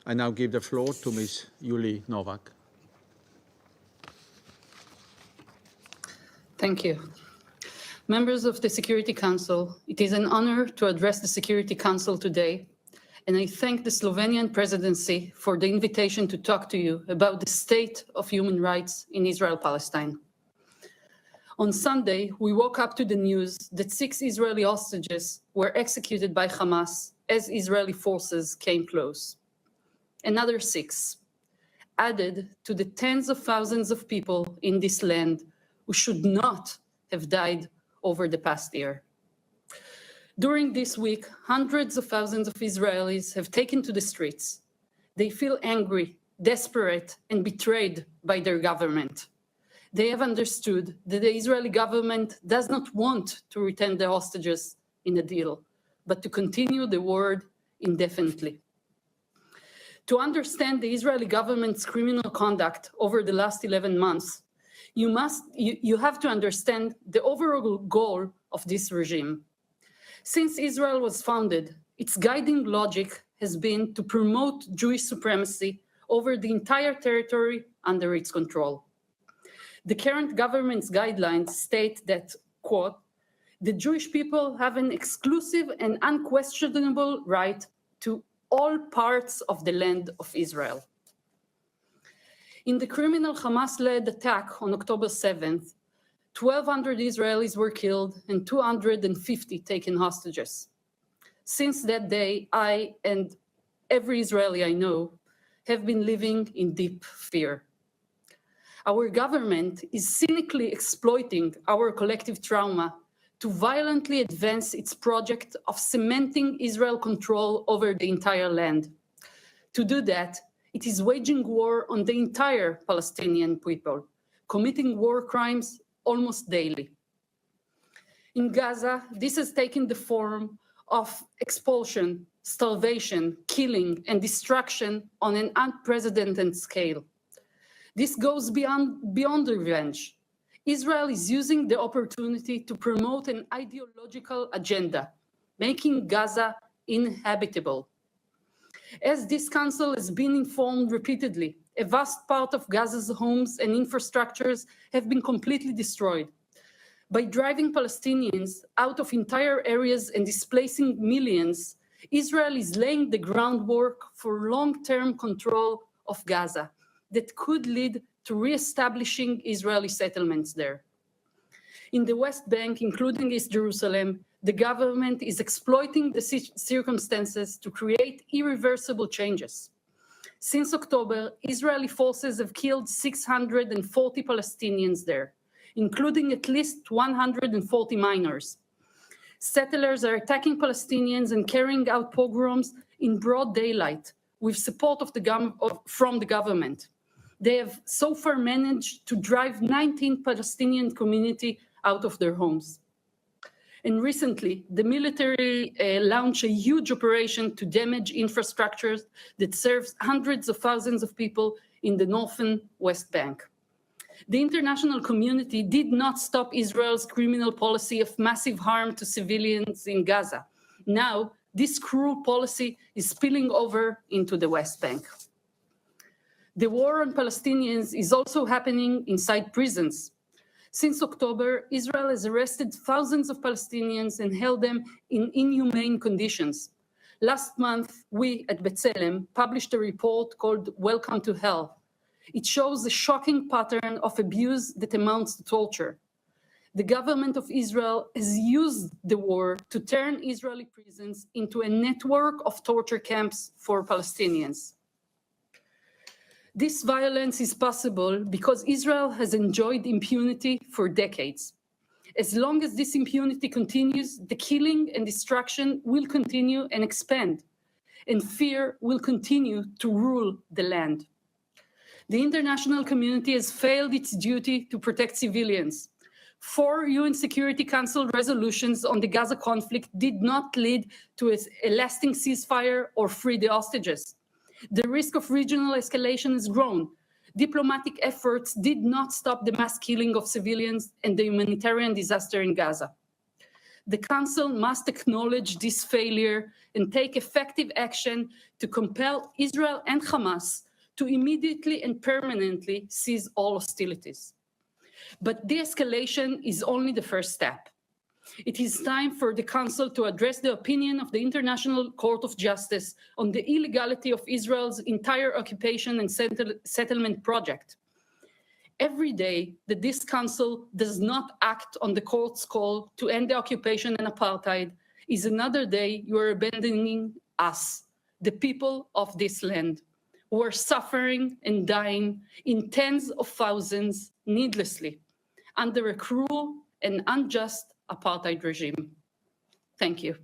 I now give the floor to Ms. Yuli Novak. Thank you. Members of the Security Council, it is an honor to address the Security Council today, and I thank the Slovenian presidency for the invitation to talk to you about the state of human rights in Israel-Palestine. On Sunday, we woke up to the news that 6 Israeli hostages were executed by Hamas as Israeli forces came close. Another 6, added to the tens of thousands of people in this land who should not have died over the past year. During this week, hundreds of thousands of Israelis have taken to the streets. They feel angry, desperate, and betrayed by their government. They have understood that the Israeli government does not want to return the hostages in a deal, but to continue the war indefinitely. To understand the Israeli government's criminal conduct over the last 11 months, you have to understand the overall goal of this regime. Since Israel was founded, its guiding logic has been to promote Jewish supremacy over the entire territory under its control. The current government's guidelines state that, quote, the Jewish people have an exclusive and unquestionable right to all parts of the land of Israel. In the criminal Hamas-led attack on October 7th, 1,200 Israelis were killed and 250 taken hostages. Since that day, I and every Israeli I know have been living in deep fear. Our government is cynically exploiting our collective trauma to violently advance its project of cementing Israel control over the entire land. To do that, it is waging war on the entire Palestinian people, committing war crimes almost daily. In Gaza, this has taken the form of expulsion, starvation, killing, and destruction on an unprecedented scale. This goes beyond revenge. Israel is using the opportunity to promote an ideological agenda, making Gaza inhabitable. As this council has been informed repeatedly, a vast part of Gaza's homes and infrastructures have been completely destroyed. By driving Palestinians out of entire areas and displacing millions, Israel is laying the groundwork for long-term control of Gaza that could lead to re-establishing Israeli settlements there. In the West Bank, including East Jerusalem, the government is exploiting the circumstances to create irreversible changes. Since October, Israeli forces have killed 640 Palestinians there, including at least 140 minors. Settlers are attacking Palestinians and carrying out pogroms in broad daylight with support from the government. They have so far managed to drive 19 Palestinian community out of their homes. And recently, the military launched a huge operation to damage infrastructures that serves hundreds of thousands of people in the northern West Bank. The international community did not stop Israel's criminal policy of massive harm to civilians in Gaza. Now, this cruel policy is spilling over into the West Bank. The war on Palestinians is also happening inside prisons. Since October, Israel has arrested thousands of Palestinians and held them in inhumane conditions. Last month, we at Bצלם published a report called Welcome to Hell. It shows a shocking pattern of abuse that amounts to torture. The government of Israel has used the war to turn Israeli prisons into a network of torture camps for Palestinians. This violence is possible because Israel has enjoyed impunity for decades. As long as this impunity continues, the killing and destruction will continue and expand, and fear will continue to rule the land. The international community has failed its duty to protect civilians. 4 UN Security Council resolutions on the Gaza conflict did not lead to a lasting ceasefire or free the hostages. The risk of regional escalation has grown. Diplomatic efforts did not stop the mass killing of civilians and the humanitarian disaster in Gaza. The Council must acknowledge this failure and take effective action to compel Israel and Hamas to immediately and permanently cease all hostilities. But de-escalation is only the first step. It is time for the Council to address the opinion of the International Court of Justice on the illegality of Israel's entire occupation and settlement project. Every day that this Council does not act on the court's call to end the occupation and apartheid is another day you are abandoning us, the people of this land, who are suffering and dying in tens of thousands needlessly under a cruel and unjust apartheid regime. Thank you.